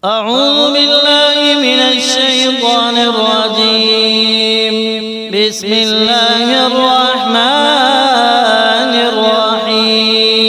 أعوذ بالله من الشيطان الرجيم. بسم الله الرحمن الرحيم.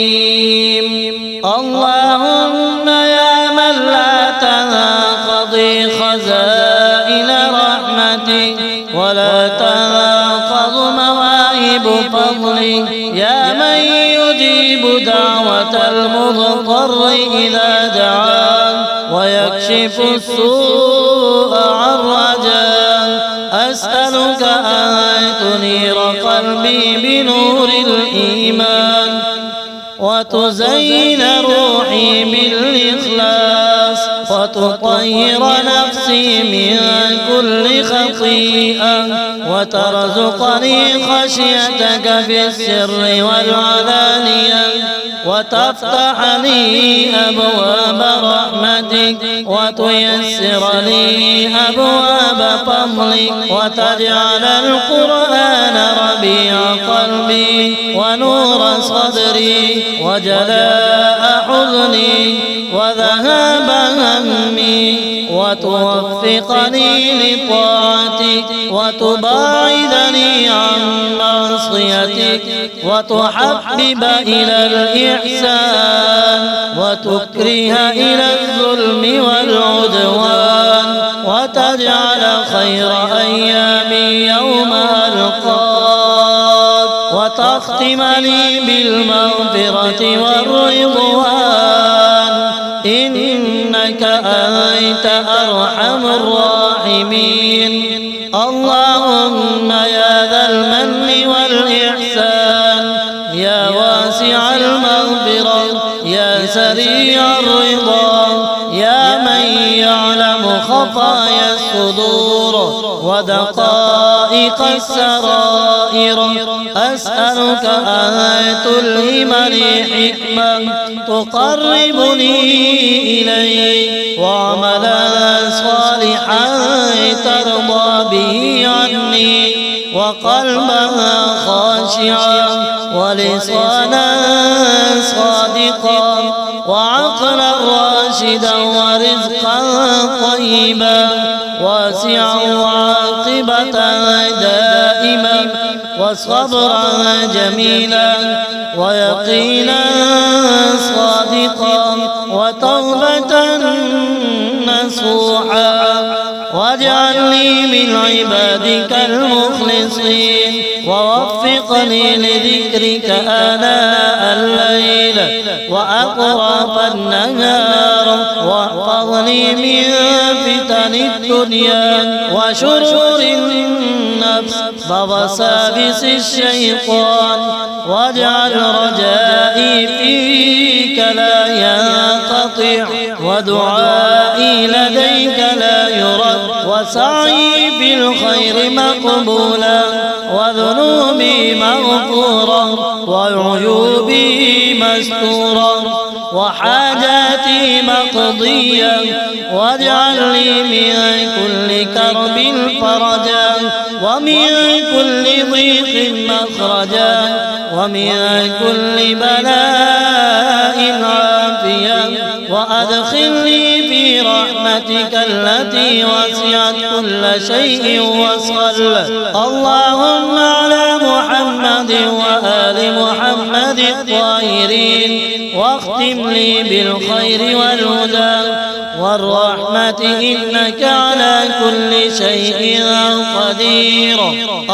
اللهم يا من لا تنقضي خزائن رحمتك ولا تنقض مواهب فضلك، يا من يجيب دعوة المضطر إذا دعاه ويكشف السوء عن رجاء، أسألك أن تنير قلبي بنور الإيمان وتزين روحي بالإخلاص وتطهر نفسي من كل خطيئة وترزقني خشيتك في السر والعلانية وتفتح لي أبواب رحمتك وتيسر لي أبواب فضلك وتجعل القرآن ربيع قلبي ونور صدري وجلاء حزني وذهاب همي وتوفقني لطاعتك وتباعدني عن معصيتك وتحبب إلى الإحسان وتكره إلى الظلم والعدوان وتجعل خير أيامي يوم ألقاك وتختم لي بالمغفرة والرضوان، إنك أنت أرحم الراحمين. اللهم يا ذا المن والإحسان، يا واسع المغفرة، يا سريع الرضا، يا من يعلم خفايا الصدور ودقائق السرائر، أسألك أن تلهمني حكمة تقربني إليك وعملا صالحا ترضى به عني وقلبا خاشعا ولسانا صادقا وعقلا راشدا ورزقا طيبا واسعا وعاقبة دائما وصبرا جميلا ويقينا صادقا وتوبة نصوحا، واجعلني من عبادك المخلصين ووفقني لذكرك آناء الليل وأطراف النهار، واحفظني من فتن الدنيا وشرور النفس ووساوس الشيطان، واجعل رجائي فيك لا ينقطع ودعائي لديك لا يرد وسعي بالخير مقبولا وذنوبي مغفورا وعيوبي مستورا وحاجاتي مقضيا، واجعل لي من كل كرب فرجا ومن كل ضيق مخرجا ومن كل بلاء عافيا، وأدخلني في رحمتك التي وسعت كل شيء وصل. اللهم على محمد وآل محمد الطاهرين، واختم لي بالخير والهدى والرحمة إنك على كل شيء قدير.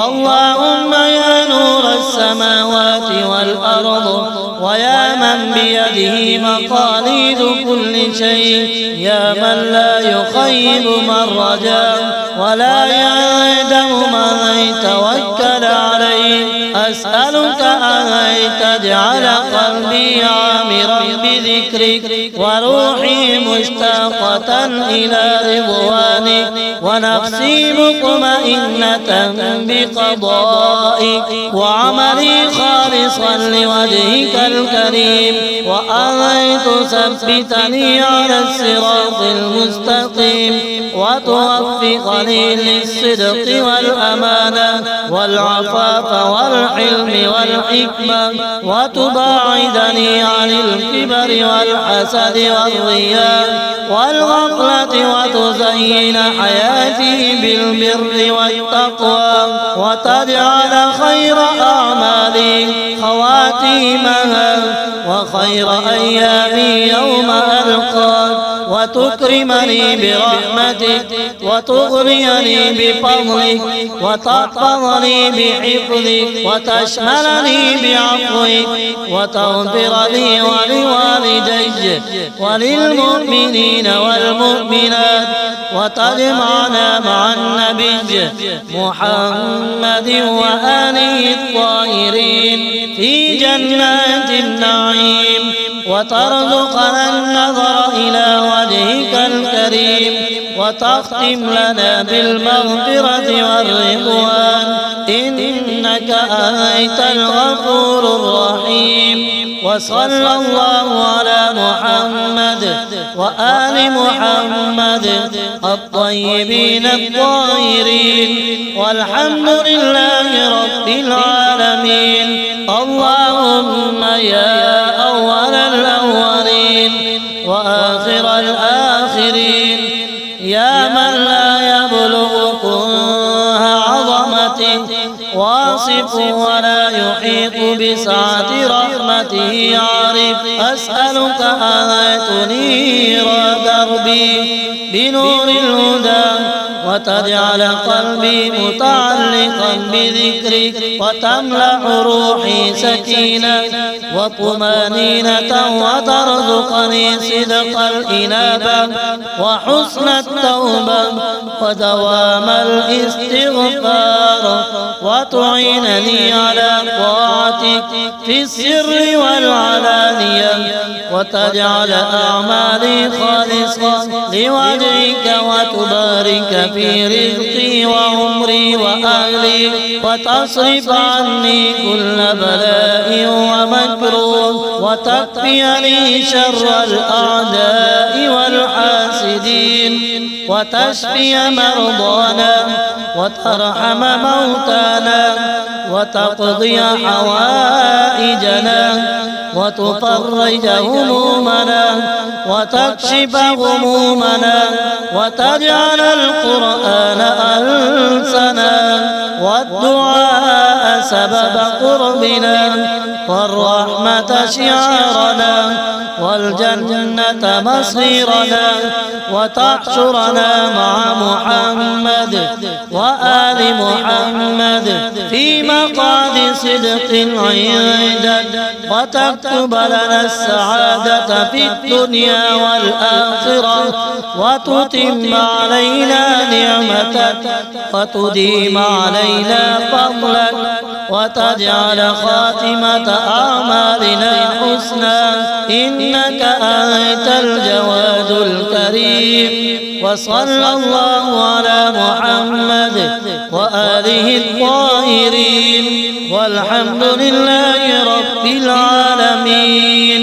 اللهم يا نور السماوات والأرض ويا من بيده مقاليد كل شيء، يا من لا يخيب من رجا ولا يعدم من توكل عليه، أسألك أن تجعل قلبي عامرا بذكرك وروحي مشتاقة إلى رضوانك ونفسي مطمئنة بقضائك وعملي خالصا خالصا لوجهك الكريم، وأن تثبتني على الصراط المستقيم، وتوفقني للصدق والأمانة والعفاف والحلم والحكمة، وتباعدني عن الكبر والحسد والرياء والغفلة، وتزين حياتي بالبر والتقوى، وتجعل خير أعمالي خواتيمها، وخير أيامي يوم ألقاك، وتكرمني برحمتك، وتغنيني بفضلك، وتحفظني بحفظك، وتشملني بعفوك، وتغفر لي ولوالدي وللمؤمنين والمؤمنات، وتجمعنا مع النبي محمد وآله الطاهرين في جنات النعيم، وترزقنا النظر إلى وجهك الكريم، وتختم لنا بالمغفرة والرضوان، إنك أنت الغفور الرحيم. وصلى الله على محمد وآل محمد الطيبين الطاهرين، والحمد لله رب العالمين. اللهم يا أول الأولين وآخر الآخرين، يا من لا يبلغ كنه عظمته واصف ولا يحيط بسعة رحمته عارف، أسألك أن تنير دربي بنور الهدى، وتجعل قلبي متعلقا بذكرك، وتملأ روحي سكينة وطمانينة، وترزقني صدق الإنابة وحسن التوبة ودوام الاستغفار، وتعينني على طاعتك في السر والعلانية، وتجعل أعمالي خالصة لوجهك، وتبارك في رزقي وعمري وأهلي، وتصرف عني كل بلاء ومكروه، وتكفيني شر الأعداء والحاسدين، وتشفي مرضانا، وترحم موتانا، وتقضي حوائجنا، وتفرج همومنا، وتكشف غمومنا، وتجعل القرآن أنسنا، والدعاء سبب قربنا، والرحمة شعارنا، والجنة مصيرنا، وتحشرنا مع محمد وآل محمد في مقعد صدق عندك، وتكتب لنا السعادة في الدنيا والآخرة، وتتم علينا نعمتك، وتديم علينا فضلك، وتجعل خاتمة أعمالنا حسنا، إنك أنت الجواد الكريم. وصلى الله على محمد وآله الطاهرين، والحمد لله رب العالمين.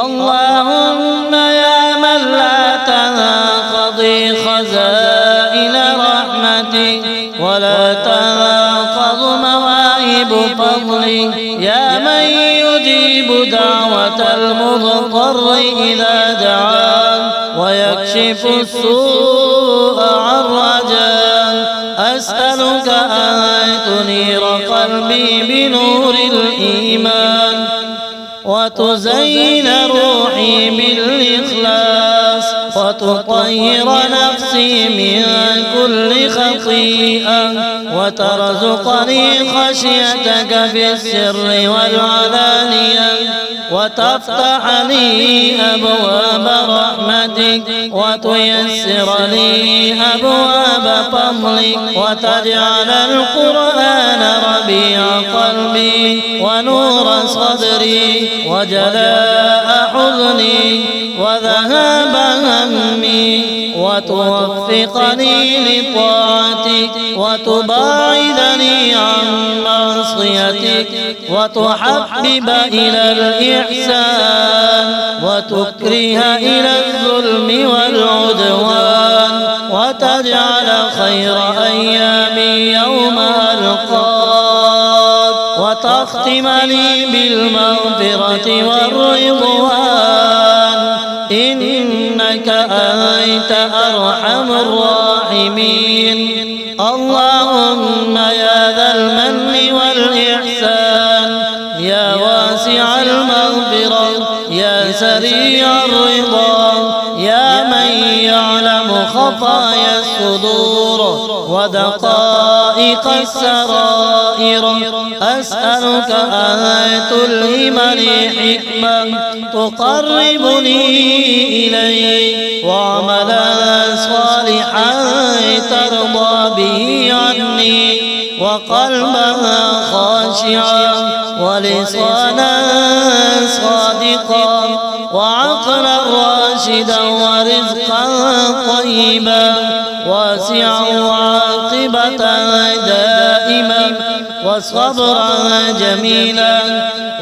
اللهم يا من لا تنقضي خزائن رحمتك ولا تنقض مواهب فضلك، يا من يجيب دعوة المضطر إذا دعاه ويكشف السوء عن رجاه، أسألك أن تنير قلبي بنور الإيمان، وتزين روحي بالإخلاص، وتطهر نفسي من كل خطيئة، وترزقني خشيتك في السر والعلانية، وتفتح لي أبواب رحمتك، وتيسر لي أبواب فضلك، وتجعل القرآن ربيع قلبي ونور صدري وجلاء حزني وذهاب همي، وتوفقني لطاعتك، وتباعدني عن معصيتك، معصيتك وتحبب إلى الإحسان وتكره إلى الظلم والعدوان وتجعل خير أيامي يوم ألقاك وتختم لي بالمغفرة والرضوان إنك أنت أرحم الراحمين. اللهم يا ذا المن والإحسان يا واسع المغفرة يا سريع الرضا يا من يعلم خفايا الصدور ودقائق السرائر أسألك أن تلهمني حكمة تقربني إليك وعملا صالحا ترضى به عني وقلبا خاشعا ولسانا صادقا وعقلا راشدا ورزقا طيبا واسعا وعاقبة دائما وصبرا جميلا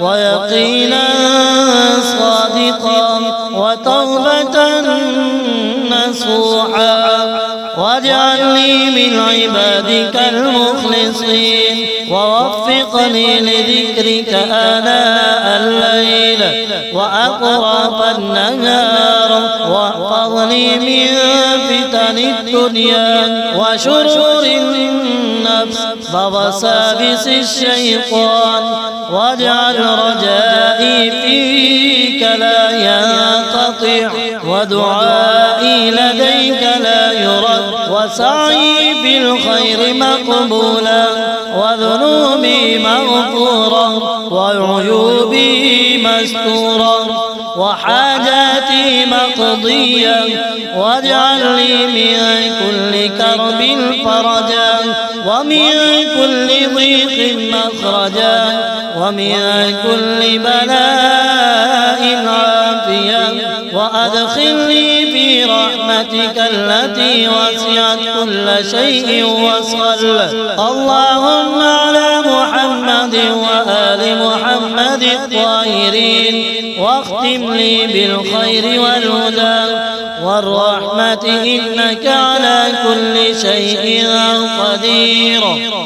ويقينا صادقا وتوبة نصوحا واجعلني من عبادك المخلصين ووفقني لذكرك آناء الليل وأطراف النهار واحفظني من فتن الدنيا وشرور النفس ووساوس الشيطان واجعل رجائي فيك لا ينقطع ودعائي لديك لا يرد وسعي بالخير مقبولا وذنوبي مغفورا وعيوبي مستورا وحاجاتي مقضيا واجعل لي من كل كرب فرجا ومن كل ضيق مخرجا ومن كل بلاء عافيا وأدخلني في رحمتك التي وسعت كل شيء وصل. اللهم على محمد وآل محمد الطاهرين واختم لي بالخير والهدى والرحمة إنك على كل شيء قدير.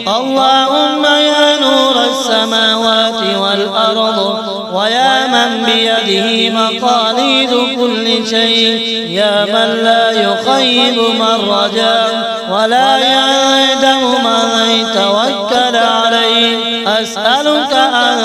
اللهم يا نور السماوات والأرض ويا من بيده مقاليد كل شيء يا من لا يخيب من رجا ولا يندم من توكل عليه أسألك أن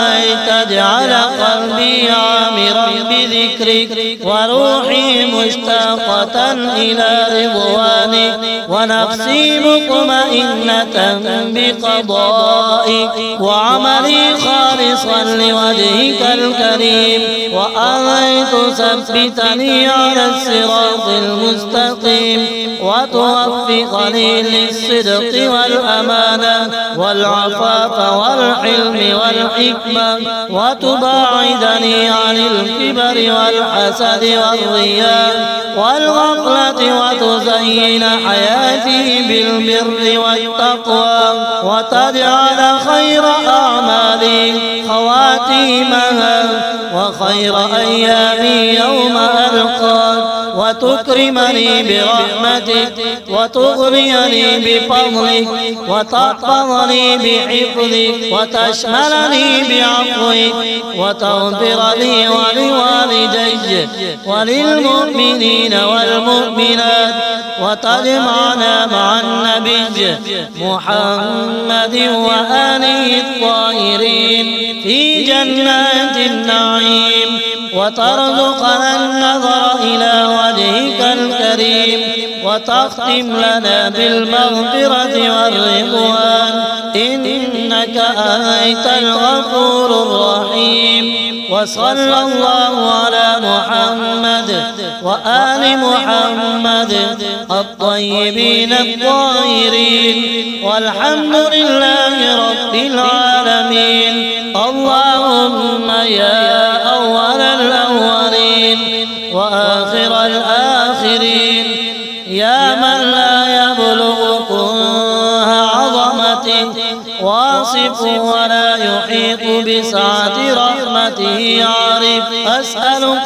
تجعل قلبي عامرا بذكرك وروحي مشتاقة إلى رضوانك ونفسي مطمئنة بقضائك وعملي خالصا لوجهك الكريم وأن تثبتني على الصراط المستقيم وتوفقني للصدق والأمانة والعفاف والحلم والحكمة وتباعدني عن الكبر والحسد والرياء والغفلة وتزين حياتي بالبر والتقوى وتجعل خير أعمالي خواتيمها وخير أيامي يوم ألقاك وتكرمني برحمتك وتغنيني بفضلك وتحفظني بحفظك وتشملني بعفوك وتغفر لي ولوالدي وللمؤمنين والمؤمنات وتجمعنا مع النبي محمد وآله الطاهرين في جنات النعيم وترزقنا النظر إلى وجهك الكريم وتختم لنا بالمغفرة والرضوان إنك أنت الغفور الرحيم. وصلى الله على محمد وآل محمد الطيبين الطاهرين والحمد لله رب العالمين. اللهم يا أول الأولين وآخر الآخرين يا من لا يبلغ كنه عظمته واصف ولا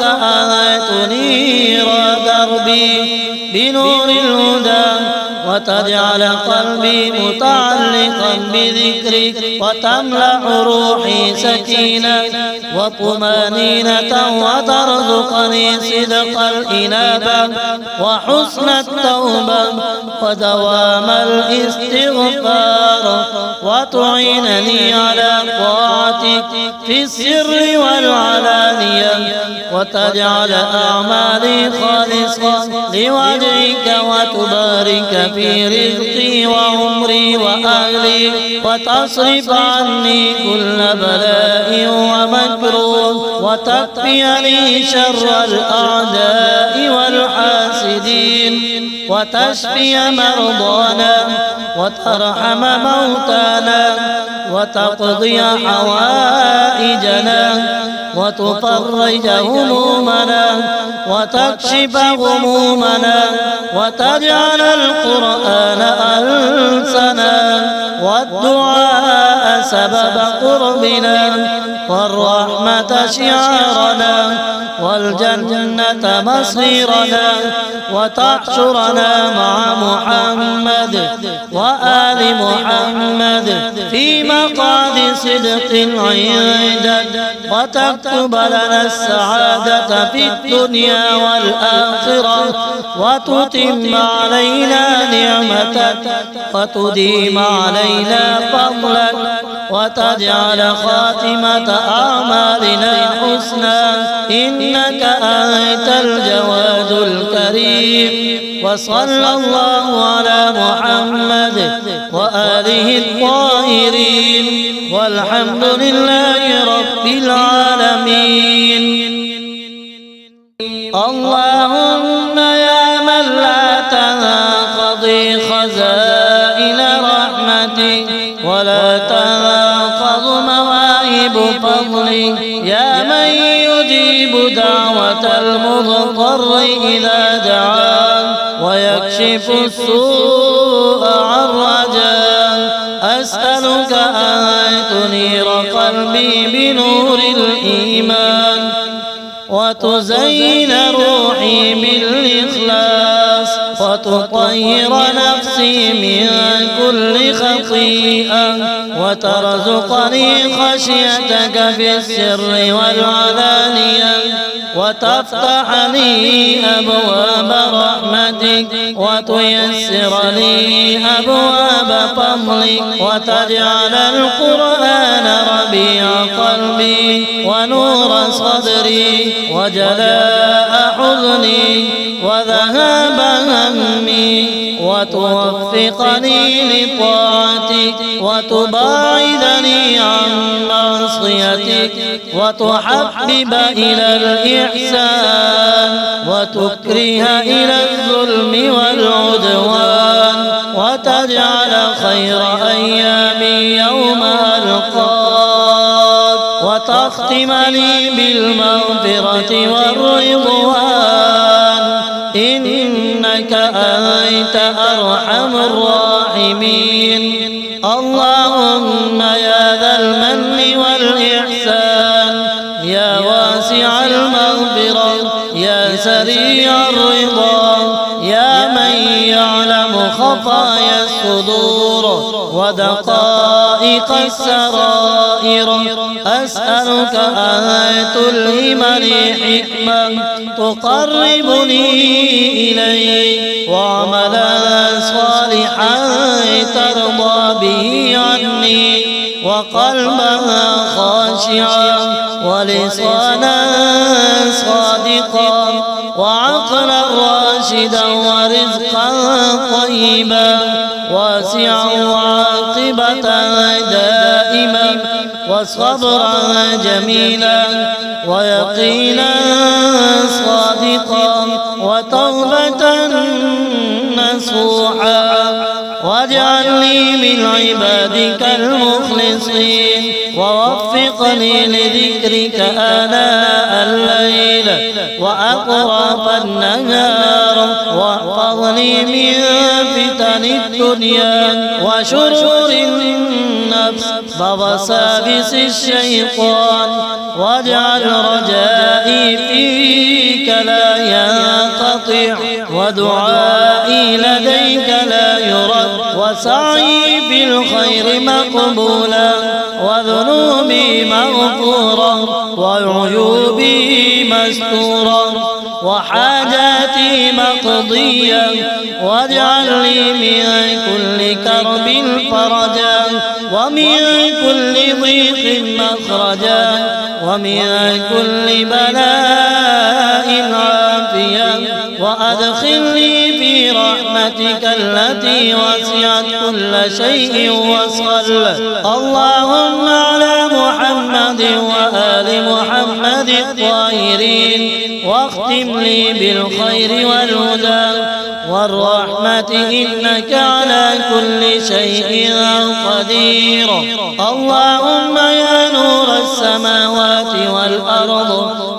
أسألك أن تنير دربي بنور الهدى وتجعل قلبي متعلقا بذكرك وتملأ روحي سكينة وطمانينة وترزقني صدق الإنابة وحسن التوبة ودوام الاستغفار وتعينني على طاعتك في السر والعلانية وتجعل أعمالي خالصة لوجهك وتبارك في رزقي وعمري وأهلي وتصرف عني كل بلاء ومكروه وتكفيني شر الأعداء والحاسدين وتشفي مرضانا وترحم موتانا وتقضي حوائجنا وتفرج همومنا وتكشف غمومنا وتجعل القرآن أنسنا والدعاء سبب قربنا والرحمة شعارنا والجنة مصيرنا وتحشرنا مع محمد وآل محمد في مقعد صدق عندك وتكتب لنا السعادة في الدنيا والآخرة وتتم علينا نعمتك وتديم علينا فضلك وتجعل خاتمة أعمالنا حسنا إنك أنت الجواد الكريم وصلى الله على محمد وآله الطاهرين والحمد لله رب العالمين. اللهم يا من لا تنقضي خزائن رحمتك ولا تنقض مواهب فضلك يا من يجيب دعوة المضطر إذا دعاه ويكشف السوء عن رجاه أسألك أن تنير قلبي بنور الإيمان وتزين روحي بالإخلاص وتطهر نفسي من كل خطيئة وترزقني خشيتك في السر والعلانية وتفتح لي أبواب رحمتك وتيسر لي أبواب فضلك وتجعل القرآن ربيع قلبي ونور صدري وجلاء حزني وذهاب همي وتوفقني لطاعتك وتباعدني عن معصيتك وتحبب إلى الإحسان وتكره إلى الظلم والعدوان وتجعل خير أيامي يوم ألقاك وتختم لي بالمغفرة والرضوان إنك أنت أرحم الراحمين. اللهم يا ذا المن والإحسان يا واسع المغفرة يا سريع الرضا يا من يعلم خفايا الصدور ودقائق السرائر أسألك أن تلهمني حكمة تقربني إليك وعملا صالحا ترضى به عني وقلبا خاشعا ولسانا صادقا وعقلا راشدا ورزقا طيبا واسعا وعاقبة دائما وصبرا جميلا ويقينا صادقا وتوبة نصوحا واجعلني من عبادك المخلصين ووفقني لذكرك آناء الليل وأطراف النهار واحفظني من فتن الدنيا وشرور النفس ووساوس الشيطان واجعل رجائي فيك ينقطع ودعائي لديك لا يرد وسعي بالخير مقبولا وذنوبي مغفورا وعيوبي مستورا وحاجاتي مقضيا واجعل لي من كل كرب فرجا ومن كل ضيق مخرجا ومن كل بلاء عافيا وأدخلني في رحمتك التي وسعت كل شيء وصل. اللهم على محمد وآل محمد الطاهرين واختم لي بالخير والهدى والرحمة إنك على كل شيء قدير. اللهم يا نور السماوات والأرض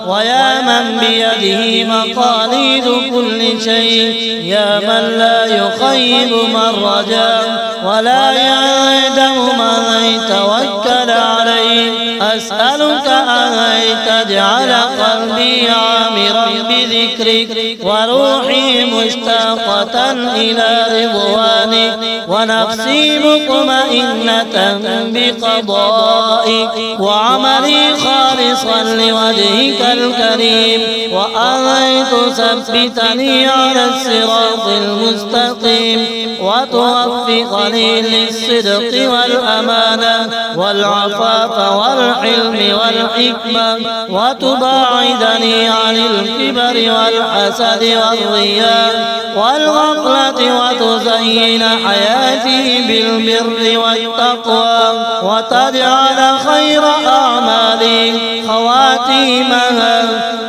ويا من بيده مقاليد كل شيء يا من لا يخيب من رجا ولا يعدم من توكل عليه أسألك أن تجعل قلبي عامرا بذكرك وروحي مشتاقة إلى رضوانك ونفسي مطمئنة بقضائك وعملي خالصا لوجهك الكريم وأن تثبتني على الصراط المستقيم وتوفقني للصدق والأمانة والعفاف والحلم والحكمة وتباعدني عن الكبر والحسد والرياء والغفلة وتزين حياتي بالبر والتقوى وتجعل خير أعمالي خواتيمها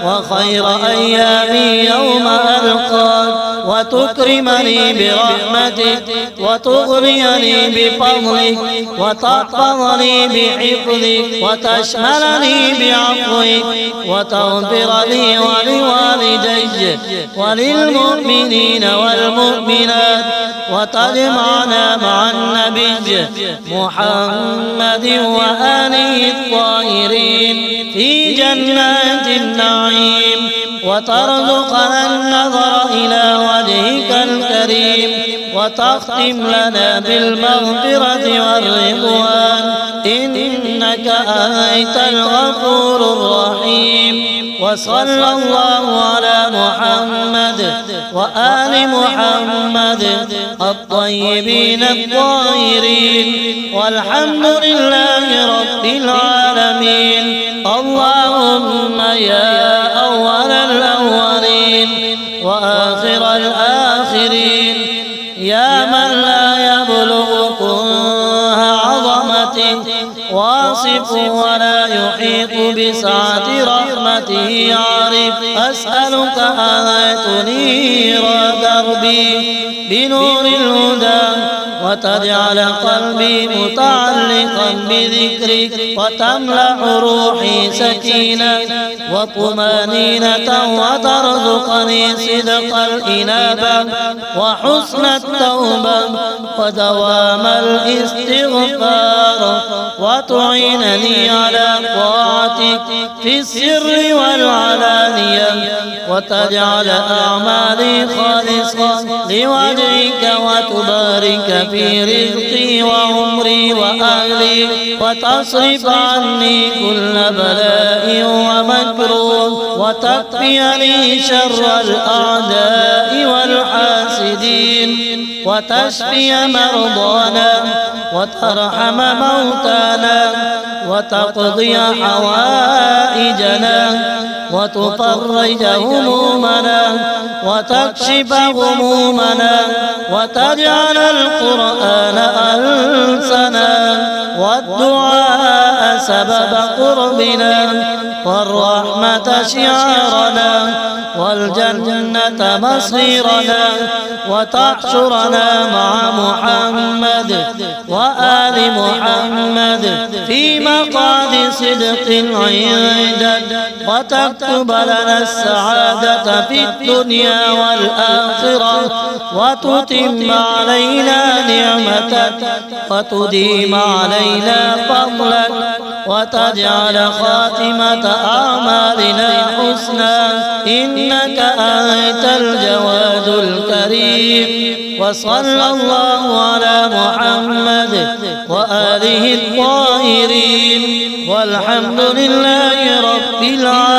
وخير أيامي يوم ألقاك وتكرمني برحمتك وتغنيني بفضلك وتحفظني بحفظك وتشملني بعفوك وتغفر لي ولوالدي وللمؤمنين والمؤمنات وتجمعنا مع النبي محمد وآله الطاهرين في جنات النعيم وترزقنا النظر إلى وجهك الكريم وتختم لنا بالمغفرة والرضوان إنك أنت الغفور الرحيم. وصلى الله على محمد وآل محمد الطيبين الطاهرين والحمد لله رب العالمين. اللهم يا أول الأولين وآخر الآخرين يا من لا يبلغ كنه عظمته واصف ولا يحيط بسعة رحمته عارف أسألك أن تنير دربي بنور الهدى وتجعل قلبي متعلقا بذكرك وتملأ روحي سكينة وطمانينة وترزقني صدق الإنابة وحسن التوبة ودوام الاستغفار وتعينني على طاعتك في السر والعلانية وتجعل أعمالي خالصة لوجهك وتبارك في رزقي وعمري وأهلي وتصرف عني كل بلاء ومكروه وتكفيني شر الأعداء والحاسدين وتشفي مرضانا وترحم موتانا وتقضي حوائجنا وتفرج همومنا وتكشف غمومنا وتجعل القرآن أنسنا والدعاء سبب قربنا والرحمة شعارنا والجنة مصيرنا وتحشرنا مع محمد وآل محمد في مقعد صدق عندك وتكتب لنا السعادة في الدنيا والآخرة وتتم علينا نعمتك وتديم علينا فضلك وتجعل خاتمة أعمالنا حسنا إنك أنت الجواد الكريم. وصلى الله على محمد وآله الطاهرين، والحمد لله رب العالمين.